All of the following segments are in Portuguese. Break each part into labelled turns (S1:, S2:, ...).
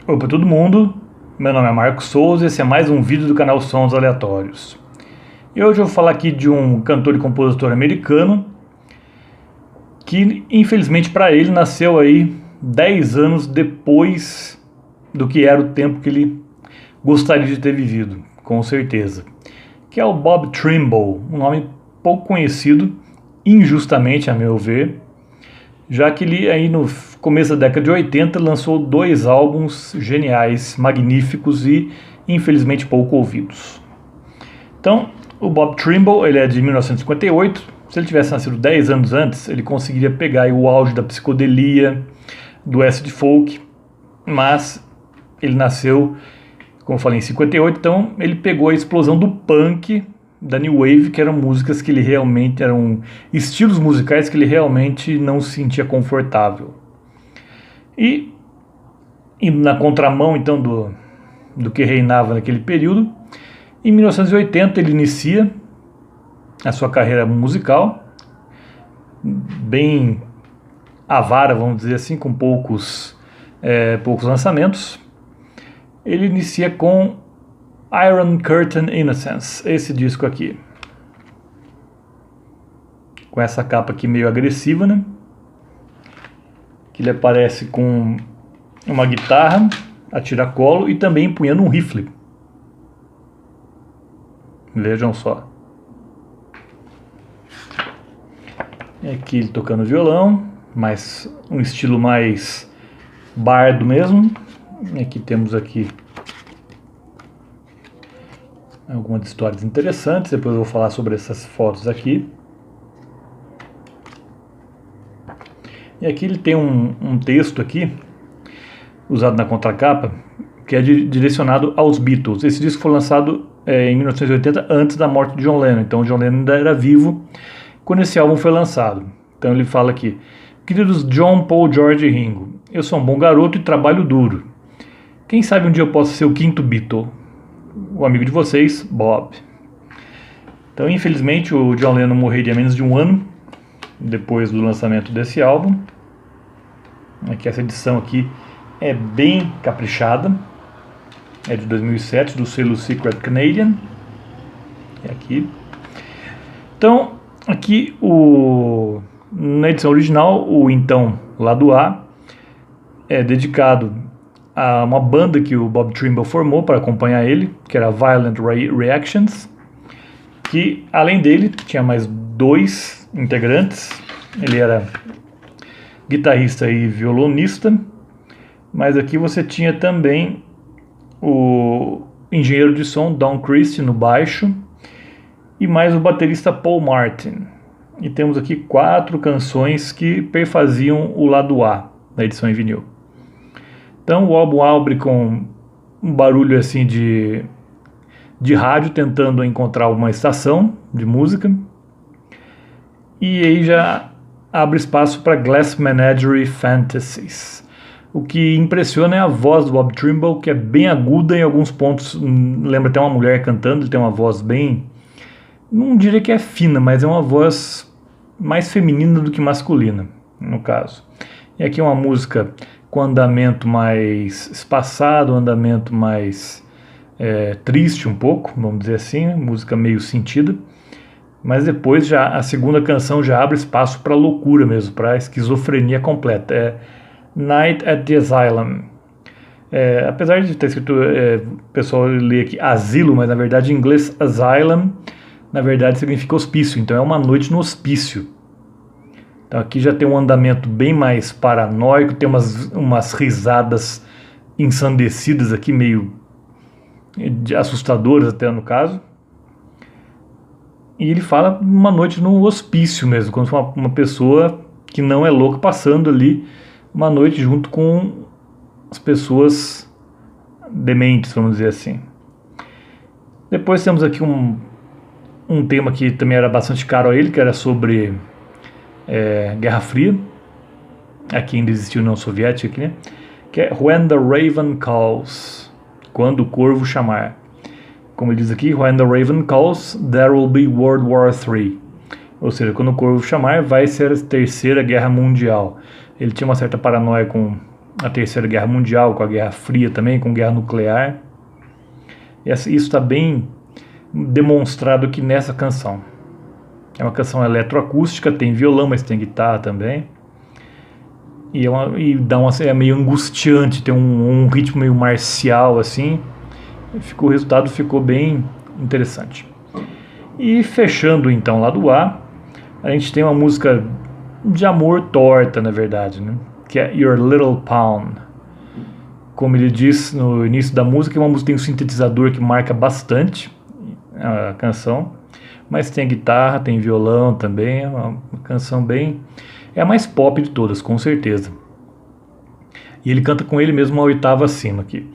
S1: Oi para todo mundo, meu nome é Marcos Souza e esse é mais um vídeo do canal Sons Aleatórios. E hoje eu vou falar aqui de um cantor e compositor americano que infelizmente para ele nasceu aí 10 anos depois do que era o tempo que ele gostaria de ter vivido, com certeza. Que é o Bob Trimble, um nome pouco conhecido, injustamente a meu ver, já que ele aí no começo da década de 80 lançou 2 álbuns geniais, magníficos e infelizmente pouco ouvidos. Então, o Bob Trimble, ele é de 1958, se ele tivesse nascido 10 anos antes, ele conseguiria pegar aí o auge da psicodelia, do acid folk, mas ele nasceu, como eu falei, em 58, então ele pegou a explosão do punk, da New Wave, que eram músicas que ele realmente, eram estilos musicais que ele realmente não se sentia confortável. E indo na contramão então do que reinava naquele período, em 1980 ele inicia a sua carreira musical, bem avara, vamos dizer assim, com poucos lançamentos. Ele inicia com Iron Curtain Innocence, esse disco aqui, com essa capa aqui meio agressiva, né? Que ele aparece com uma guitarra a tiracolo e também empunhando um rifle. Vejam só. E aqui ele tocando violão, mas um estilo mais bardo mesmo. E aqui temos aqui algumas histórias interessantes, depois eu vou falar sobre essas fotos aqui. E aqui ele tem um texto aqui, usado na contracapa, que é direcionado aos Beatles. Esse disco foi lançado em 1980, antes da morte de John Lennon. Então o John Lennon ainda era vivo quando esse álbum foi lançado. Então ele fala aqui: queridos John, Paul, George e Ringo, eu sou um bom garoto e trabalho duro. Quem sabe um dia eu possa ser o 5º Beatle? O amigo de vocês, Bob. Então, infelizmente, o John Lennon morreria menos de um ano depois do lançamento desse álbum. Aqui, essa edição aqui é bem caprichada. É de 2007, do selo Secret Canadian. É aqui. Então, aqui na edição original, o então lado A é dedicado a uma banda que o Bob Trimble formou para acompanhar ele, que era Violent Reactions, que além dele tinha mais 2 integrantes. Ele era guitarrista e violonista, mas aqui você tinha também o engenheiro de som Don Christie no baixo e mais o baterista Paul Martin. E temos aqui 4 canções que perfaziam o lado A da edição em vinil. Então o álbum abre com um barulho assim de rádio tentando encontrar uma estação de música. E aí já abre espaço para Glass Menagerie Fantasies. O que impressiona é a voz do Bob Trimble, que é bem aguda em alguns pontos. Lembra até uma mulher cantando, ele tem uma voz bem... não diria que é fina, mas é uma voz mais feminina do que masculina, no caso. E aqui uma música com andamento mais espaçado, andamento mais triste um pouco, vamos dizer assim, música meio sentida, mas depois já a segunda canção já abre espaço para loucura mesmo, para esquizofrenia completa. É Night at the Asylum. Apesar de ter escrito, o pessoal lê aqui asilo, mas na verdade em inglês asylum, na verdade significa hospício, então é uma noite no hospício. Então aqui já tem um andamento bem mais paranoico, tem umas risadas ensandecidas aqui, meio assustadoras até no caso. E ele fala uma noite no hospício mesmo, como se fosse uma pessoa que não é louca passando ali uma noite junto com as pessoas dementes, vamos dizer assim. Depois temos aqui um tema que também era bastante caro a ele, que era sobre Guerra Fria. Aqui ainda existia a União Soviética aqui, né? Que é When the Raven Calls, quando o corvo chamar. Como ele diz aqui, When the Raven Calls, there will be World War III. Ou seja, quando o corvo chamar, vai ser a Terceira Guerra Mundial. Ele tinha uma certa paranoia com a Terceira Guerra Mundial, com a Guerra Fria também, com guerra nuclear. Isso está bem demonstrado aqui nessa canção. É uma canção eletroacústica, tem violão, mas tem guitarra também. E é meio angustiante, tem um ritmo meio marcial assim. O resultado ficou bem interessante. E fechando então lá do A, a gente tem uma música de amor torta, na verdade, né? Que é Your Little Pawn. Como ele diz no início da música, é uma música que tem um sintetizador que marca bastante a canção, mas tem guitarra, tem violão também, é uma canção bem... é a mais pop de todas, com certeza. E ele canta com ele mesmo uma oitava acima aqui.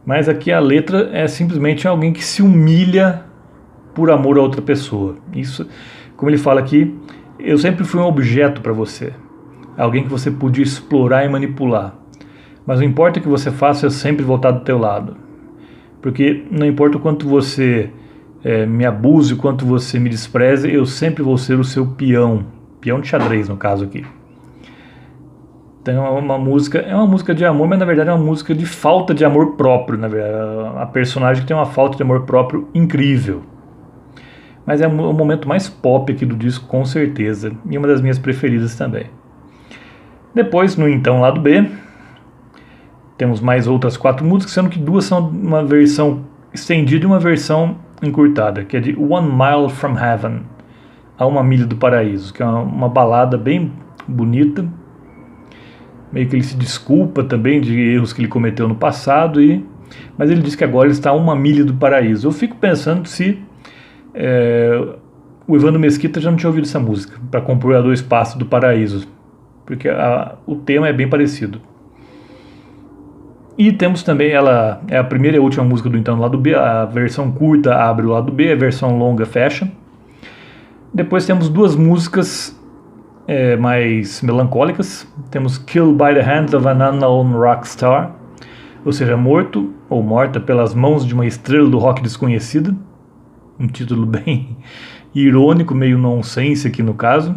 S1: Mas aqui a letra é simplesmente alguém que se humilha por amor a outra pessoa. Isso, como ele fala aqui, eu sempre fui um objeto para você, alguém que você podia explorar e manipular. Mas não importa o que você faça, eu sempre vou estar do teu lado. Porque não importa o quanto você me abuse, o quanto você me despreze, eu sempre vou ser o seu peão. Peão de xadrez, no caso aqui. Então é uma música de amor, mas na verdade é uma música de falta de amor próprio. Na verdade, a personagem tem uma falta de amor próprio incrível. Mas é o momento mais pop aqui do disco, com certeza. E uma das minhas preferidas também. Depois, no então lado B, temos mais outras 4 músicas, sendo que 2 são uma versão estendida e uma versão encurtada, que é de One Mile from Heaven, a uma milha do paraíso, que é uma balada bem bonita, meio que ele se desculpa também de erros que ele cometeu no passado, mas ele diz que agora ele está a uma milha do paraíso. Eu fico pensando se o Evandro Mesquita já não tinha ouvido essa música, para compor a 2 passos do paraíso, porque o tema é bem parecido. E temos também, ela é a primeira e a última música do então lado B, a versão curta abre o lado B, a versão longa fecha. Depois temos 2 músicas mais melancólicas. Temos Killed by the Hands of an Unknown Rock Star, ou seja, morto ou morta pelas mãos de uma estrela do rock desconhecida. Um título bem irônico, meio nonsense aqui no caso.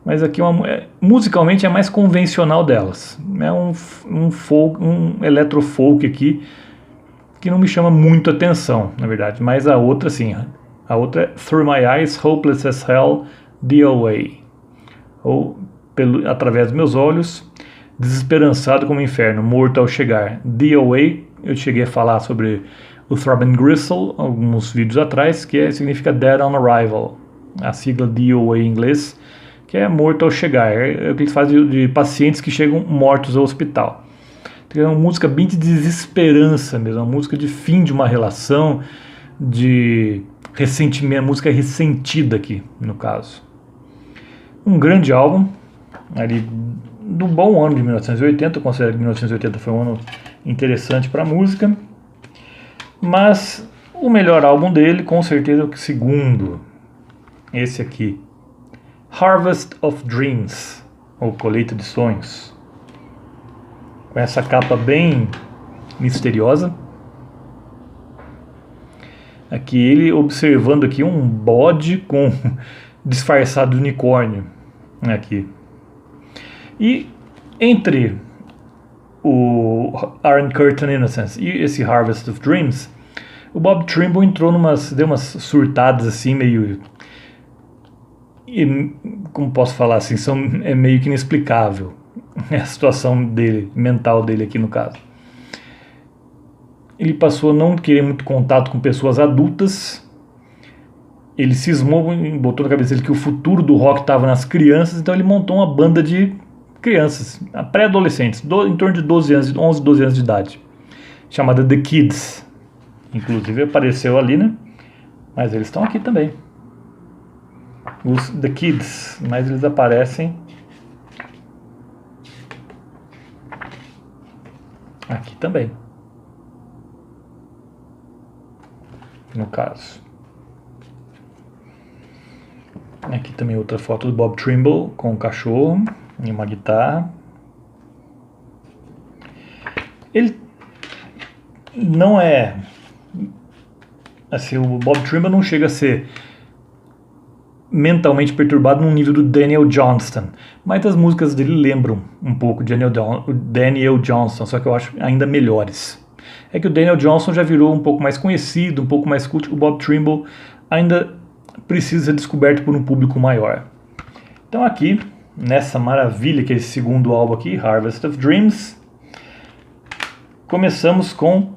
S1: Mas aqui musicalmente é a mais convencional delas. É um eletrofolk aqui que não me chama muito atenção, na verdade. Mas a outra sim. A outra é Through My Eyes, Hopeless as Hell, DOA. Ou através dos meus olhos, desesperançado como o inferno, morto ao chegar. DOA, eu cheguei a falar sobre o Throbbing Gristle alguns vídeos atrás, que significa Dead on Arrival. A sigla DOA em inglês, que é morto ao chegar. É o que eles fazem de pacientes que chegam mortos ao hospital. Então, é uma música bem de desesperança mesmo, uma música de fim de uma relação, de ressentimento, música ressentida aqui, no caso. Um grande álbum, ali do bom ano de 1980, eu considero que 1980 foi um ano interessante para a música, mas o melhor álbum dele, com certeza, é o segundo, esse aqui, Harvest of Dreams, ou Colheita de Sonhos, com essa capa bem misteriosa. Aqui ele observando aqui um bode com disfarçado de unicórnio aqui. E entre o Iron Curtain Innocence e esse Harvest of Dreams, o Bob Trimble entrou deu umas surtadas assim meio, como posso falar assim, é meio que inexplicável a situação dele, mental dele aqui no caso. Ele passou a não querer muito contato com pessoas adultas. Ele cismou e botou na cabeça dele que o futuro do rock estava nas crianças, então ele montou uma banda de crianças, pré-adolescentes, em torno de 12 anos, 11, 12 anos de idade, chamada The Kids. Inclusive apareceu ali, né? Mas eles estão aqui também. Os The Kids, mas eles aparecem aqui também, no caso. Aqui também outra foto do Bob Trimble com um cachorro e uma guitarra. Ele não é assim, o Bob Trimble não chega a ser mentalmente perturbado no nível do Daniel Johnston, mas as músicas dele lembram um pouco de Daniel Johnston, só que eu acho ainda melhores. É que o Daniel Johnston já virou um pouco mais conhecido, um pouco mais cult, o Bob Trimble ainda precisa ser descoberto por um público maior. Então aqui, nessa maravilha que é esse segundo álbum aqui, Harvest of Dreams, começamos com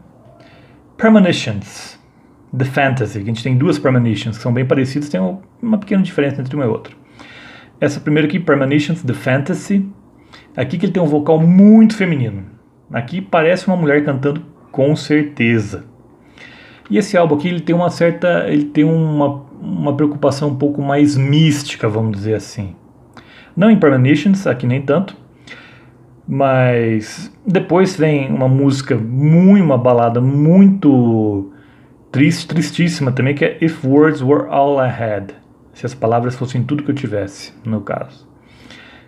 S1: Premonitions, The Fantasy, que a gente tem duas Premonitions, que são bem parecidas, tem uma pequena diferença entre uma e outra. Essa primeira aqui, Premonitions, The Fantasy, aqui que ele tem um vocal muito feminino. Aqui parece uma mulher cantando com certeza. E esse álbum aqui, ele tem uma preocupação um pouco mais mística, vamos dizer assim. Não em Premonitions, aqui nem tanto, mas depois vem uma música, uma balada muito tristíssima também, que é If Words Were All I Had. Se as palavras fossem tudo que eu tivesse, no caso.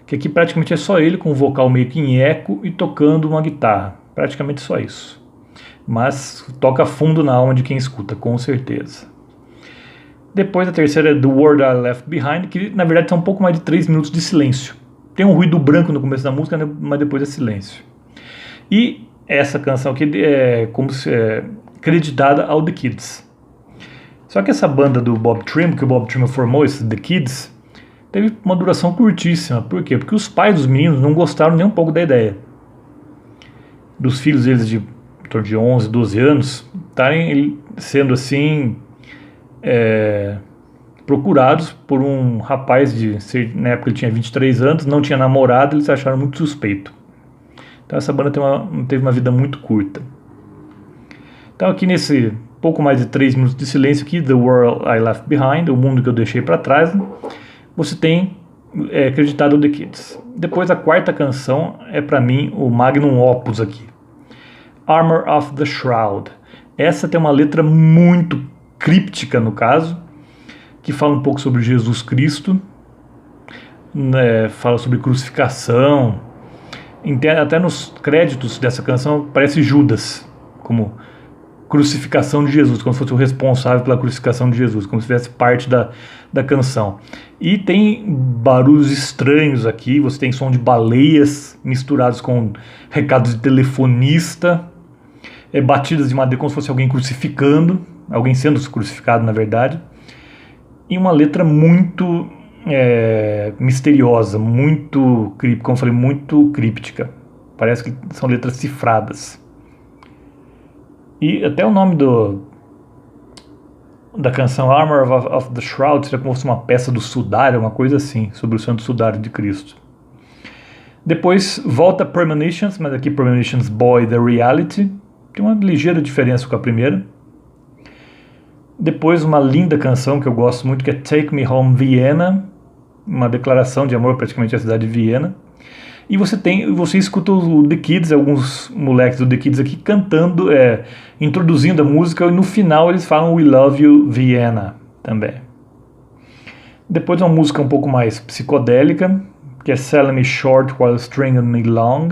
S1: Que aqui praticamente é só ele com o vocal meio que em eco e tocando uma guitarra. Praticamente só isso. Mas toca fundo na alma de quem escuta, com certeza. Depois a terceira é The World I Left Behind, que na verdade são um pouco mais de 3 minutos de silêncio. Tem um ruído branco no começo da música, mas depois é silêncio. E essa canção aqui é como se creditada ao The Kids. Só que essa banda do Bob Trimble, que o Bob Trimble formou, esse The Kids, teve uma duração curtíssima. Por quê? Porque os pais dos meninos não gostaram nem um pouco da ideia dos filhos deles de em torno de 11, 12 anos estarem sendo assim procurados por um rapaz na época ele tinha 23 anos, não tinha namorado, eles acharam muito suspeito. Então essa banda teve uma vida muito curta. Então aqui nesse pouco mais de 3 minutos de silêncio aqui, The World I Left Behind, o mundo que eu deixei para trás, você tem acreditado The Kids. Depois a quarta canção é para mim o magnum opus aqui, Armor of the Shroud. Essa tem uma letra muito críptica no caso, que fala um pouco sobre Jesus Cristo, fala sobre crucificação, até nos créditos dessa canção aparece Judas como crucificação de Jesus, como se fosse o responsável pela crucificação de Jesus, como se fizesse parte da canção. E tem barulhos estranhos aqui, você tem som de baleias misturados com recados de telefonista, batidas de madeira como se fosse alguém crucificando, alguém sendo crucificado na verdade, e uma letra muito misteriosa, muito, como eu falei, muito críptica, parece que são letras cifradas. E até o nome da canção Armor of the Shroud seria como se fosse uma peça do sudário, uma coisa assim, sobre o santo sudário de Cristo. Depois volta Premonitions, mas aqui Premonitions Boy, The Reality, tem uma ligeira diferença com a primeira. Depois uma linda canção que eu gosto muito, que é Take Me Home Vienna, uma declaração de amor praticamente à cidade de Viena. E você escuta o The Kids, alguns moleques do The Kids aqui cantando, introduzindo a música, e no final eles falam We Love You Vienna também. Depois uma música um pouco mais psicodélica, que é Selling Me Short While Stringing Me Long,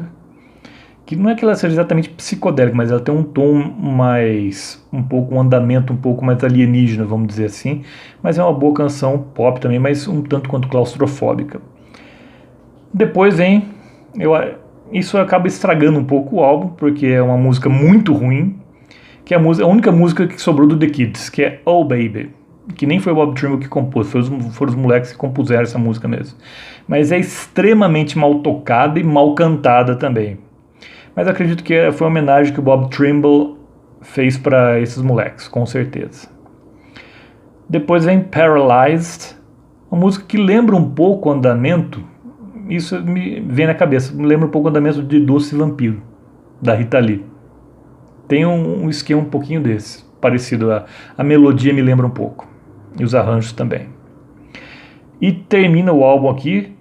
S1: que não é que ela seja exatamente psicodélica, mas ela tem um tom um andamento um pouco mais alienígena, vamos dizer assim, mas é uma boa canção pop também, mas um tanto quanto claustrofóbica. Depois vem, isso acaba estragando um pouco o álbum, porque é uma música muito ruim, que é a única música que sobrou do The Kids, que é Oh Baby, que nem foi o Bob Trimble que compôs, foram os moleques que compuseram essa música mesmo. Mas é extremamente mal tocada e mal cantada também. Mas acredito que foi uma homenagem que o Bob Trimble fez para esses moleques, com certeza. Depois vem Paralyzed, uma música que lembra um pouco o andamento, isso me vem na cabeça, me lembra um pouco o andamento de Doce Vampiro, da Rita Lee. Tem um esquema um pouquinho desse, parecido, a melodia me lembra um pouco, e os arranjos também. E termina o álbum aqui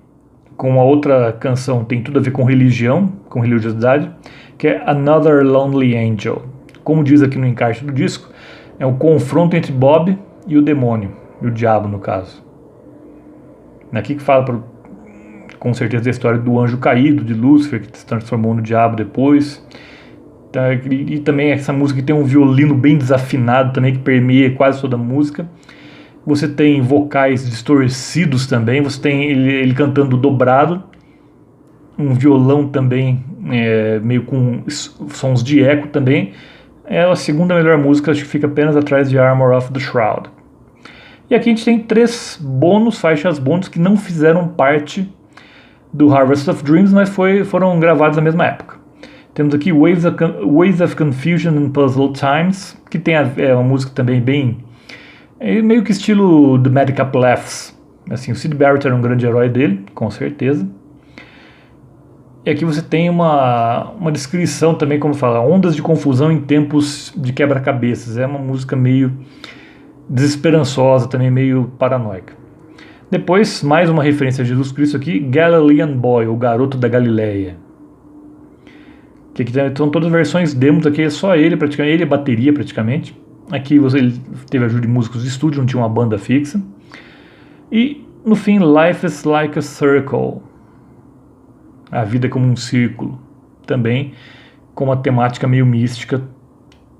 S1: com uma outra canção, tem tudo a ver com religião, com religiosidade, que é Another Lonely Angel. Como diz aqui no encarte do disco, é um confronto entre Bob e o demônio, e o diabo no caso. Aqui que fala com certeza da história do anjo caído, de Lúcifer, que se transformou no diabo depois. E também essa música que tem um violino bem desafinado também, que permeia quase toda a música. Você tem vocais distorcidos também, você tem ele cantando dobrado, um violão também meio com sons de eco também. É a segunda melhor música, acho que fica apenas atrás de Armor of the Shroud. E aqui a gente tem 3 faixas bônus que não fizeram parte do Harvest of Dreams, mas foram gravados na mesma época. Temos aqui Waves of Confusion and Puzzled Times, que tem uma música também bem... meio que estilo do Madcap Laughs. Assim, o Syd Barrett era um grande herói dele, com certeza. E aqui você tem uma descrição também, como fala, ondas de confusão em tempos de quebra-cabeças. É uma música meio desesperançosa, também meio paranoica. Depois, mais uma referência a Jesus Cristo aqui, Galilean Boy, o garoto da Galileia. Que aqui são todas versões demos, aqui é só ele praticamente, ele e bateria praticamente. Aqui ele teve ajuda de músicos de estúdio, não tinha uma banda fixa. E no fim, Life is Like a Circle. A vida é como um círculo. Também com uma temática meio mística,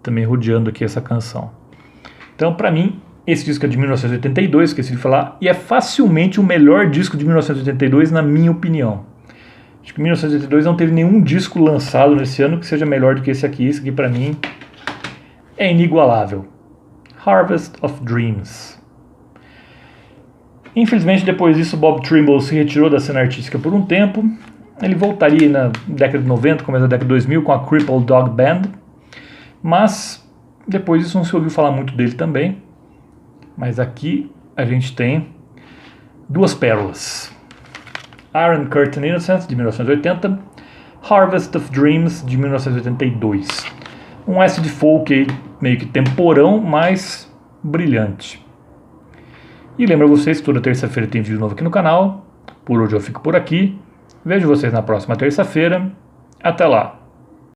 S1: também rodeando aqui essa canção. Então, para mim, esse disco é de 1982, esqueci de falar, e é facilmente o melhor disco de 1982, na minha opinião. Acho que 1982 não teve nenhum disco lançado nesse ano que seja melhor do que esse aqui. Esse aqui, para mim, é inigualável. Harvest of Dreams. Infelizmente, depois disso, Bob Trimble se retirou da cena artística por um tempo. Ele voltaria na década de 90, começo da década de 2000, com a Crippled Dog Band. Mas, depois disso, não se ouviu falar muito dele também. Mas aqui a gente tem 2 pérolas. Iron Curtain Innocence, de 1980. Harvest of Dreams, de 1982. Um acid folk aí, meio que temporão, mas brilhante. E lembro a vocês que toda terça-feira tem vídeo novo aqui no canal. Por hoje eu fico por aqui. Vejo vocês na próxima terça-feira. Até lá!